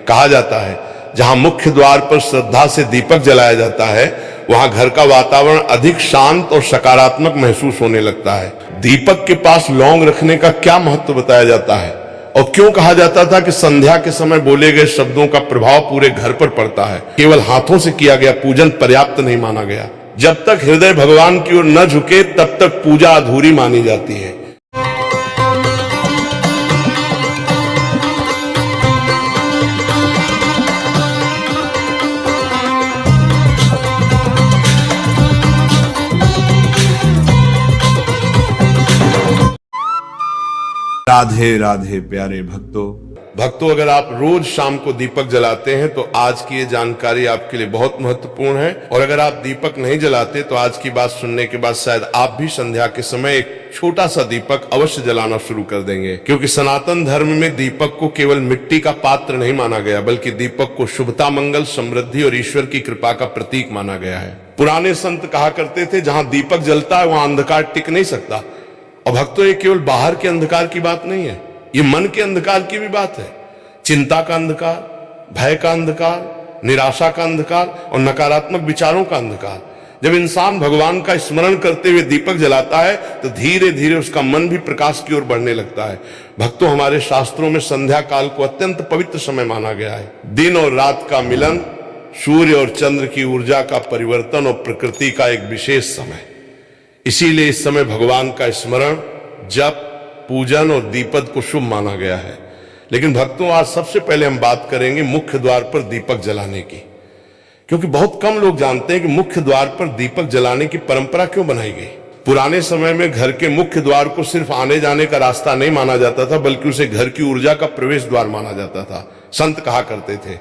कहा जाता है जहां मुख्य द्वार पर श्रद्धा से दीपक जलाया जाता है वहां घर का वातावरण अधिक शांत और सकारात्मक महसूस होने लगता है। दीपक के पास लौंग रखने का क्या महत्व बताया जाता है और क्यों कहा जाता था कि संध्या के समय बोले गए शब्दों का प्रभाव पूरे घर पर पड़ता है। केवल हाथों से किया गया पूजन पर्याप्त नहीं माना गया। जब तक हृदय भगवान की ओर न झुके तब तक पूजा अधूरी मानी जाती है। राधे राधे प्यारे भक्तों, अगर आप रोज शाम को दीपक जलाते हैं तो आज की ये जानकारी आपके लिए बहुत महत्वपूर्ण है। और अगर आप दीपक नहीं जलाते तो आज की बात सुनने के बाद शायद आप भी संध्या के समय एक छोटा सा दीपक अवश्य जलाना शुरू कर देंगे, क्योंकि सनातन धर्म में दीपक को केवल मिट्टी का पात्र नहीं माना गया बल्कि दीपक को शुभता, मंगल, समृद्धि और ईश्वर की कृपा का प्रतीक माना गया है। पुराने संत कहा करते थे जहां दीपक जलता है वहां अंधकार टिक नहीं सकता। और भक्तों, ये केवल बाहर के अंधकार की बात नहीं है, ये मन के अंधकार की भी बात है। चिंता का अंधकार, भय का अंधकार, निराशा का अंधकार और नकारात्मक विचारों का अंधकार। जब इंसान भगवान का स्मरण करते हुए दीपक जलाता है तो धीरे धीरे उसका मन भी प्रकाश की ओर बढ़ने लगता है। भक्तों, हमारे शास्त्रों में संध्या काल को अत्यंत पवित्र समय माना गया है। दिन और रात का मिलन, सूर्य और चंद्र की ऊर्जा का परिवर्तन और प्रकृति का एक विशेष समय। इसीलिए इस समय भगवान का स्मरण, जप, पूजन और दीपक को शुभ माना गया है। लेकिन भक्तों, आज सबसे पहले हम बात करेंगे मुख्य द्वार पर दीपक जलाने की, क्योंकि बहुत कम लोग जानते हैं कि मुख्य द्वार पर दीपक जलाने की परंपरा क्यों बनाई गई। पुराने समय में घर के मुख्य द्वार को सिर्फ आने जाने का रास्ता नहीं माना जाता था बल्कि उसे घर की ऊर्जा का प्रवेश द्वार माना जाता था। संत कहा करते थे,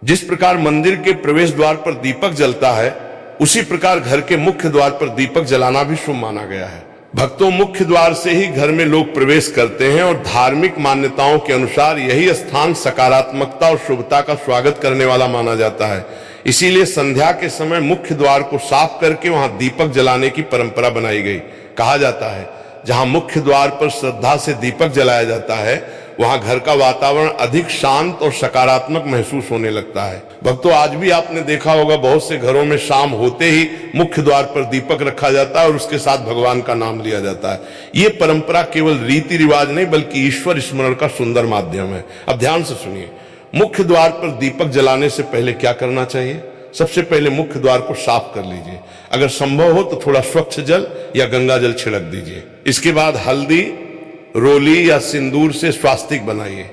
जिस प्रकार मंदिर के प्रवेश द्वार पर दीपक जलता है उसी प्रकार घर के मुख्य द्वार पर दीपक जलाना भी शुभ माना गया है। भक्तों, मुख्य द्वार से ही घर में लोग प्रवेश करते हैं और धार्मिक मान्यताओं के अनुसार यही स्थान सकारात्मकता और शुभता का स्वागत करने वाला माना जाता है। इसीलिए संध्या के समय मुख्य द्वार को साफ करके वहां दीपक जलाने की परंपरा बनाई गई। कहा जाता है जहां मुख्य द्वार पर श्रद्धा से दीपक जलाया जाता है वहां घर का वातावरण अधिक शांत और सकारात्मक महसूस होने लगता है। भक्तों, आज भी आपने देखा होगा बहुत से घरों में शाम होते ही मुख्य द्वार पर दीपक रखा जाता है और उसके साथ भगवान का नाम लिया जाता है। ये परंपरा केवल रीति रिवाज नहीं बल्कि ईश्वर स्मरण का सुंदर माध्यम है। अब ध्यान से सुनिए, मुख्य द्वार पर दीपक जलाने से पहले क्या करना चाहिए। सबसे पहले मुख्य द्वार को साफ कर लीजिए। अगर संभव हो तो थोड़ा स्वच्छ जल या गंगा जल छिड़क दीजिए। इसके बाद हल्दी, रोली या सिंदूर से स्वास्तिक बनाइए।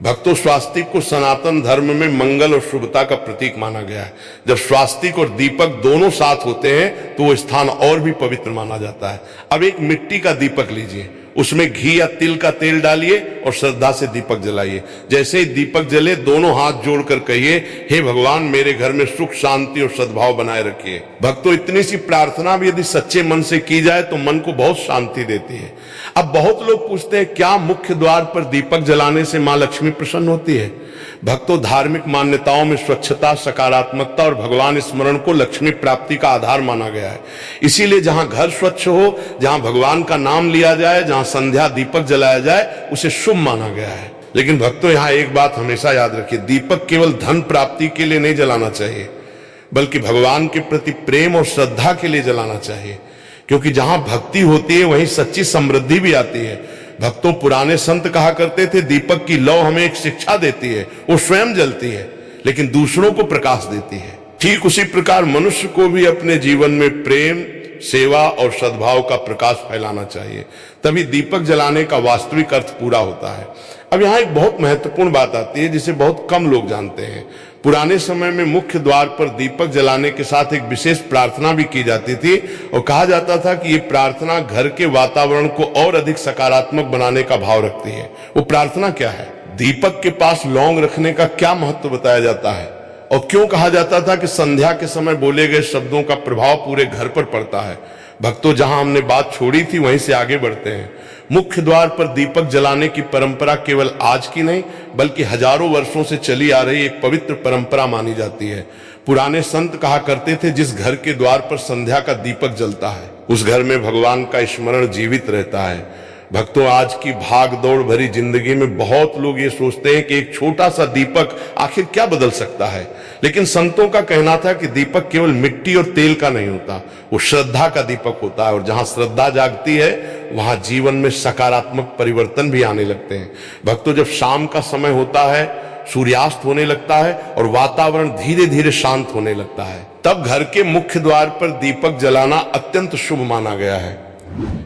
भक्तों, स्वास्तिक को सनातन धर्म में मंगल और शुभता का प्रतीक माना गया है। जब स्वास्तिक और दीपक दोनों साथ होते हैं तो वो स्थान और भी पवित्र माना जाता है। अब एक मिट्टी का दीपक लीजिए, उसमें घी या तिल का तेल डालिए और श्रद्धा से दीपक जलाइए। जैसे ही दीपक जले दोनों हाथ जोड़कर कहिए, हे भगवान, मेरे घर में सुख, शांति और सद्भाव बनाए रखिए। भक्तों, इतनी सी प्रार्थना भी यदि सच्चे मन से की जाए तो मन को बहुत शांति देती है। अब बहुत लोग पूछते हैं, क्या मुख्य द्वार पर दीपक जलाने से मां लक्ष्मी प्रसन्न होती है। भक्तों, धार्मिक मान्यताओं में स्वच्छता, सकारात्मकता और भगवान स्मरण को लक्ष्मी प्राप्ति का आधार माना गया है। इसीलिए जहां घर स्वच्छ हो, जहां भगवान का नाम लिया जाए, जहां संध्या दीपक जलाया जाए, उसे शुभ माना गया है। लेकिन भक्तों, यहां एक बात हमेशा याद रखिए, दीपक केवल धन प्राप्ति के लिए नहीं जलाना चाहिए बल्कि भगवान के प्रति प्रेम और श्रद्धा के लिए जलाना चाहिए, क्योंकि जहां भक्ति होती है वहीं सच्ची समृद्धि भी आती है। भक्तों, पुराने संत कहा करते थे, दीपक की लौ हमें एक शिक्षा देती है। वो स्वयं जलती है लेकिन दूसरों को प्रकाश देती है। ठीक उसी प्रकार मनुष्य को भी अपने जीवन में प्रेम, सेवा और सद्भाव का प्रकाश फैलाना चाहिए, तभी दीपक जलाने का वास्तविक अर्थ पूरा होता है। अब यहाँ एक बहुत महत्वपूर्ण बात आती है जिसे बहुत कम लोग जानते हैं। पुराने समय में मुख्य द्वार पर दीपक जलाने के साथ एक विशेष प्रार्थना भी की जाती थी और कहा जाता था कि ये प्रार्थना घर के वातावरण को और अधिक सकारात्मक बनाने का भाव रखती है। वो प्रार्थना क्या है? दीपक के पास लौंग रखने का क्या महत्व बताया जाता है और क्यों कहा जाता था कि संध्या के समय बोले गए शब्दों का प्रभाव पूरे घर पर पड़ता है। भक्तों, जहां हमने बात छोड़ी थी वहीं से आगे बढ़ते हैं। मुख्य द्वार पर दीपक जलाने की परंपरा केवल आज की नहीं बल्कि हजारों वर्षों से चली आ रही एक पवित्र परंपरा मानी जाती है। पुराने संत कहा करते थे, जिस घर के द्वार पर संध्या का दीपक जलता है उस घर में भगवान का स्मरण जीवित रहता है, भक्तों, आज की भाग दौड़ भरी जिंदगी में बहुत लोग ये सोचते हैं कि एक छोटा सा दीपक आखिर क्या बदल सकता है। लेकिन संतों का कहना था कि दीपक केवल मिट्टी और तेल का नहीं होता, वो श्रद्धा का दीपक होता है। और जहां श्रद्धा जागती है वहां जीवन में सकारात्मक परिवर्तन भी आने लगते हैं। भक्तों, जब शाम का समय होता है, सूर्यास्त होने लगता है और वातावरण धीरे धीरे शांत होने लगता है, तब घर के मुख्य द्वार पर दीपक जलाना अत्यंत शुभ माना गया है,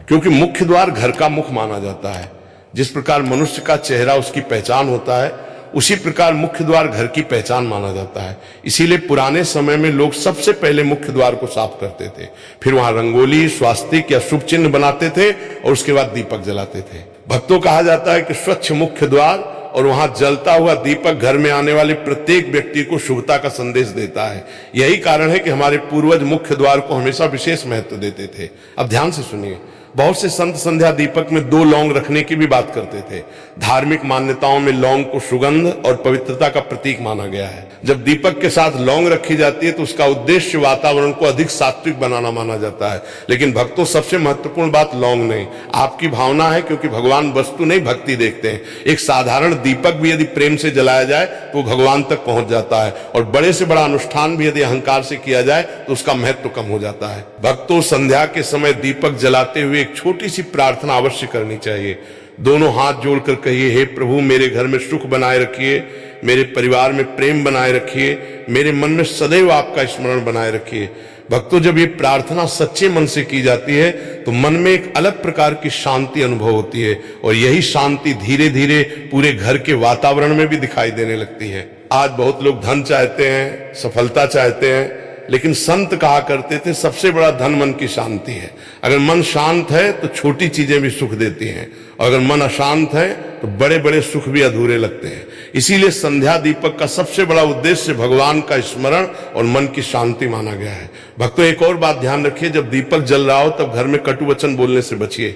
क्योंकि मुख्य द्वार घर का मुख माना जाता है। जिस प्रकार मनुष्य का चेहरा उसकी पहचान होता है, उसी प्रकार मुख्य द्वार घर की पहचान माना जाता है। इसीलिए पुराने समय में लोग सबसे पहले मुख्य द्वार को साफ करते थे, फिर वहां रंगोली, स्वास्तिक या शुभ चिन्ह बनाते थे और उसके बाद दीपक जलाते थे। भक्तों, कहा जाता है कि स्वच्छ मुख्य द्वार और वहां जलता हुआ दीपक घर में आने वाले प्रत्येक व्यक्ति को शुभता का संदेश देता है। यही कारण है कि हमारे पूर्वज मुख्य द्वार को हमेशा विशेष महत्व देते थे। अब ध्यान से सुनिए, बहुत से संत संध्या दीपक में 2 लौंग रखने की भी बात करते थे। धार्मिक मान्यताओं में लौंग को सुगंध और पवित्रता का प्रतीक माना गया है। जब दीपक के साथ लौंग रखी जाती है तो उसका उद्देश्य वातावरण को अधिक सात्विक बनाना माना जाता है। लेकिन भक्तों, सबसे महत्वपूर्ण बात लौंग नहीं, आपकी भावना है, क्योंकि भगवान वस्तु नहीं भक्ति देखते हैं। एक साधारण दीपक भी यदि प्रेम से जलाया जाए तो भगवान तक पहुंच जाता है, और बड़े से बड़ा अनुष्ठान भी यदि अहंकार से किया जाए तो उसका महत्व कम हो जाता है। भक्तों, संध्या के समय दीपक जलाते हुए एक छोटी सी प्रार्थना अवश्य करनी चाहिए। दोनों हाथ जोड़कर कहिए, हे प्रभु, मेरे घर में सुख बनाए रखिए, मेरे परिवार में प्रेम बनाए रखिए, मेरे मन में सदैव आपका स्मरण बनाए रखिए। भक्तों, जब ये प्रार्थना सच्चे मन से की जाती है तो मन में एक अलग प्रकार की शांति अनुभव होती है, और यही शांति धीरे धीरे पूरे घर के वातावरण में भी दिखाई देने लगती है। आज बहुत लोग धन चाहते हैं, सफलता चाहते हैं, लेकिन संत कहा करते थे सबसे बड़ा धन मन की शांति है। अगर मन शांत है तो छोटी चीजें भी सुख देती हैं, और अगर मन अशांत है तो बड़े बड़े सुख भी अधूरे लगते हैं। इसीलिए संध्या दीपक का सबसे बड़ा उद्देश्य भगवान का स्मरण और मन की शांति माना गया है। भक्तों, एक और बात ध्यान रखिए, जब दीपक जल रहा हो तब घर में कटु वचन बोलने से बचिए,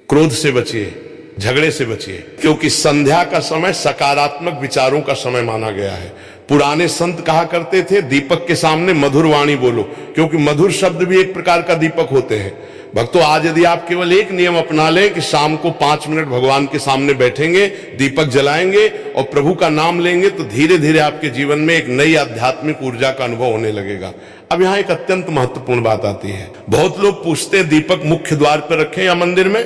क्रोध से बचिए, झगड़े से बचिए, क्योंकि संध्या का समय सकारात्मक विचारों का समय माना गया है। पुराने संत कहा करते थे, दीपक के सामने मधुर वाणी बोलो, क्योंकि मधुर शब्द भी एक प्रकार का दीपक होते हैं। भक्तों, आज यदि आप केवल एक नियम अपना लें कि शाम को 5 मिनट भगवान के सामने बैठेंगे, दीपक जलाएंगे और प्रभु का नाम लेंगे, तो धीरे धीरे आपके जीवन में एक नई आध्यात्मिक ऊर्जा का अनुभव होने लगेगा। अब यहाँ एक अत्यंत महत्वपूर्ण बात आती है। बहुत लोग पूछते हैं, दीपक मुख्य द्वार पर रखें या मंदिर में?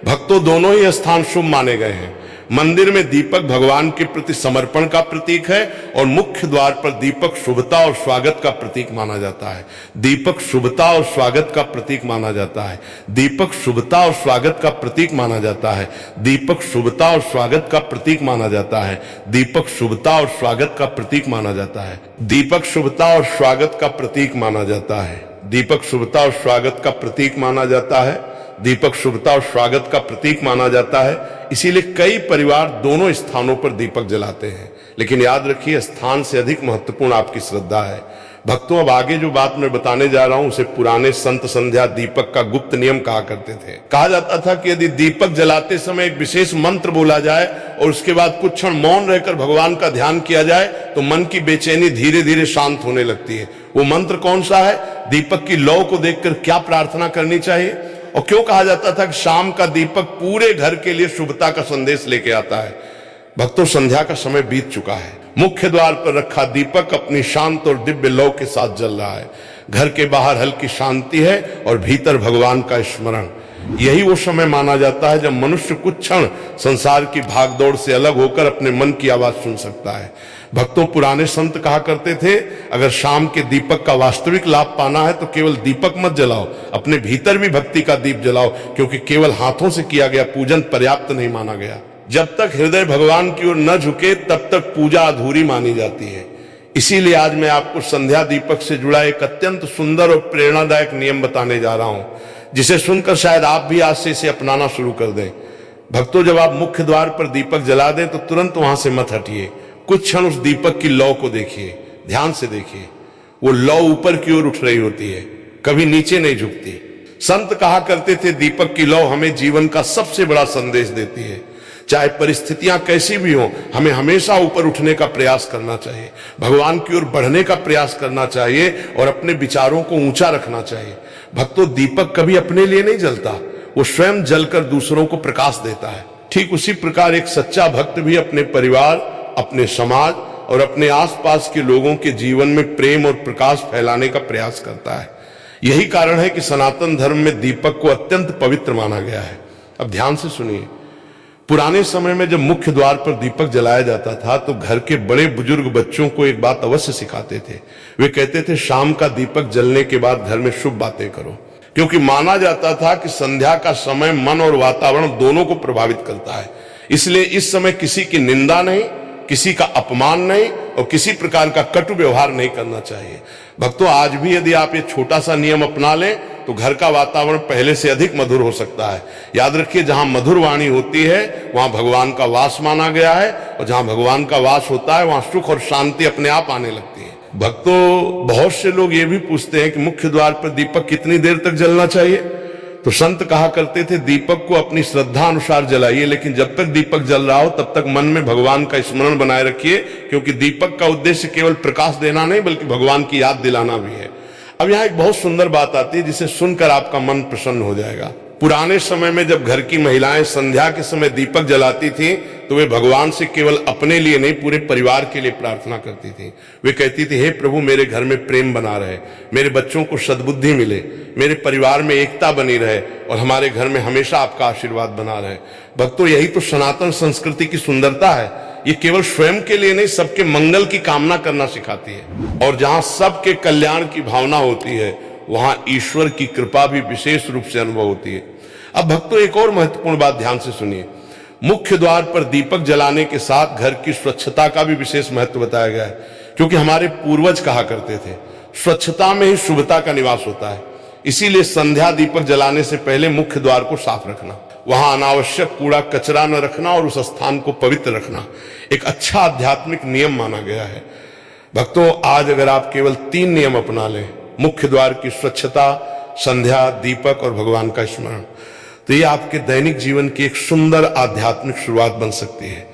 भक्तों, दोनों ही स्थान शुभ माने गए हैं। मंदिर में दीपक भगवान के प्रति समर्पण का प्रतीक है, और मुख्य द्वार पर दीपक शुभता और स्वागत का प्रतीक माना जाता है। दीपक शुभता और स्वागत का प्रतीक माना जाता है। दीपक शुभता और स्वागत का प्रतीक माना जाता है। दीपक शुभता और स्वागत का प्रतीक माना जाता है। दीपक शुभता और स्वागत का प्रतीक माना जाता है। दीपक शुभता और स्वागत का प्रतीक माना जाता है। दीपक शुभता और स्वागत का प्रतीक माना जाता है। दीपक शुभता और स्वागत का प्रतीक माना जाता है। इसीलिए कई परिवार दोनों स्थानों पर दीपक जलाते हैं। लेकिन याद रखिए, स्थान से अधिक महत्वपूर्ण आपकी श्रद्धा है। भक्तों, अब आगे जो बात मैं बताने जा रहा हूं उसे पुराने संत संध्या दीपक का गुप्त नियम कहा करते थे। कहा जाता था कि यदि दीपक जलाते समय एक विशेष मंत्र बोला जाए और उसके बाद कुछ क्षण मौन रहकर भगवान का ध्यान किया जाए तो मन की बेचैनी धीरे धीरे शांत होने लगती है। वो मंत्र कौन सा है? दीपक की लौ को देखकर क्या प्रार्थना करनी चाहिए, और क्यों कहा जाता था कि शाम का दीपक पूरे घर के लिए शुभता का संदेश लेके आता है? भक्तों, संध्या का समय बीत चुका है। मुख्य द्वार पर रखा दीपक अपनी शांत और दिव्य लौ के साथ जल रहा है। घर के बाहर हल्की शांति है और भीतर भगवान का स्मरण। यही वो समय माना जाता है जब मनुष्य कुछ क्षण संसार की भागदौड़ से अलग होकर अपने मन की आवाज सुन सकता है। भक्तों, पुराने संत कहा करते थे, अगर शाम के दीपक का वास्तविक लाभ पाना है तो केवल दीपक मत जलाओ, अपने भीतर भी भक्ति का दीप जलाओ, क्योंकि केवल हाथों से किया गया पूजन पर्याप्त नहीं माना गया। जब तक हृदय भगवान की ओर न झुके तब तक पूजा अधूरी मानी जाती है। इसीलिए आज मैं आपको संध्या दीपक से जुड़ा एक अत्यंत सुंदर और प्रेरणादायक नियम बताने जा रहा हूं, जिसे सुनकर शायद आप भी आज से इसे अपनाना शुरू कर दें। भक्तों, जब आप मुख्य द्वार पर दीपक जला दें तो तुरंत वहां से मत हटिए। कुछ क्षण उस दीपक की लौ को देखिए, ध्यान से देखिए। वो लौ ऊपर की ओर उठ रही होती है, कभी नीचे नहीं झुकती। संत कहा करते थे, दीपक की लौ हमें जीवन का सबसे बड़ा संदेश देती है। चाहे परिस्थितियां कैसी भी हों, हमें हमेशा ऊपर उठने का प्रयास करना चाहिए, भगवान की ओर बढ़ने का प्रयास करना चाहिए और अपने विचारों को ऊंचा रखना चाहिए। भक्तों, दीपक कभी अपने लिए नहीं जलता, वो स्वयं जलकर दूसरों को प्रकाश देता है। ठीक उसी प्रकार एक सच्चा भक्त भी अपने परिवार, अपने समाज और अपने आसपास के लोगों के जीवन में प्रेम और प्रकाश फैलाने का प्रयास करता है। यही कारण है कि सनातन धर्म में दीपक को अत्यंत पवित्र माना गया है। अब ध्यान से सुनिए, पुराने समय में जब मुख्य द्वार पर दीपक जलाया जाता था तो घर के बड़े बुजुर्ग बच्चों को एक बात अवश्य सिखाते थे। वे कहते थे, शाम का दीपक जलने के बाद घर में शुभ बातें करो, क्योंकि माना जाता था कि संध्या का समय मन और वातावरण दोनों को प्रभावित करता है। इसलिए इस समय किसी की निंदा नहीं, किसी का अपमान नहीं और किसी प्रकार का कटु व्यवहार नहीं करना चाहिए। भक्तों, आज भी यदि आप ये छोटा सा नियम अपना लें तो घर का वातावरण पहले से अधिक मधुर हो सकता है। याद रखिए, जहां मधुर वाणी होती है वहां भगवान का वास माना गया है, और जहां भगवान का वास होता है वहां सुख और शांति अपने आप आने लगती है। भक्तों, बहुत से लोग ये भी पूछते हैं कि मुख्य द्वार पर दीपक कितनी देर तक जलना चाहिए। तो संत कहा करते थे, दीपक को अपनी श्रद्धा अनुसार जलाइए, लेकिन जब तक दीपक जल रहा हो तब तक मन में भगवान का स्मरण बनाए रखिए, क्योंकि दीपक का उद्देश्य केवल प्रकाश देना नहीं बल्कि भगवान की याद दिलाना भी है। अब यहाँ एक बहुत सुंदर बात आती है जिसे सुनकर आपका मन प्रसन्न हो जाएगा। पुराने समय में जब घर की महिलाएं संध्या के समय दीपक जलाती थीं तो वे भगवान से केवल अपने लिए नहीं, पूरे परिवार के लिए प्रार्थना करती थीं। वे कहती थी, हे प्रभु, मेरे घर में प्रेम बना रहे, मेरे बच्चों को सद्बुद्धि मिले, मेरे परिवार में एकता बनी रहे और हमारे घर में हमेशा आपका आशीर्वाद बना रहे। भक्तों, यही तो सनातन संस्कृति की सुंदरता है। ये केवल स्वयं के लिए नहीं, सबके मंगल की कामना करना सिखाती है। और जहां सबके कल्याण की भावना होती है वहां ईश्वर की कृपा भी विशेष रूप से अनुभव होती है। अब भक्तों, एक और महत्वपूर्ण बात ध्यान से सुनिए। मुख्य द्वार पर दीपक जलाने के साथ घर की स्वच्छता का भी विशेष महत्व बताया गया है, क्योंकि हमारे पूर्वज कहा करते थे, स्वच्छता में ही शुभता का निवास होता है। इसीलिए संध्या दीपक जलाने से पहले मुख्य द्वार को साफ रखना, वहां अनावश्यक कूड़ा कचरा न रखना और उस स्थान को पवित्र रखना एक अच्छा आध्यात्मिक नियम माना गया है। भक्तों, आज अगर आप केवल 3 नियम अपना लें, मुख्य द्वार की स्वच्छता, संध्या, दीपक और भगवान का स्मरण, तो ये आपके दैनिक जीवन की एक सुंदर आध्यात्मिक शुरुआत बन सकती है।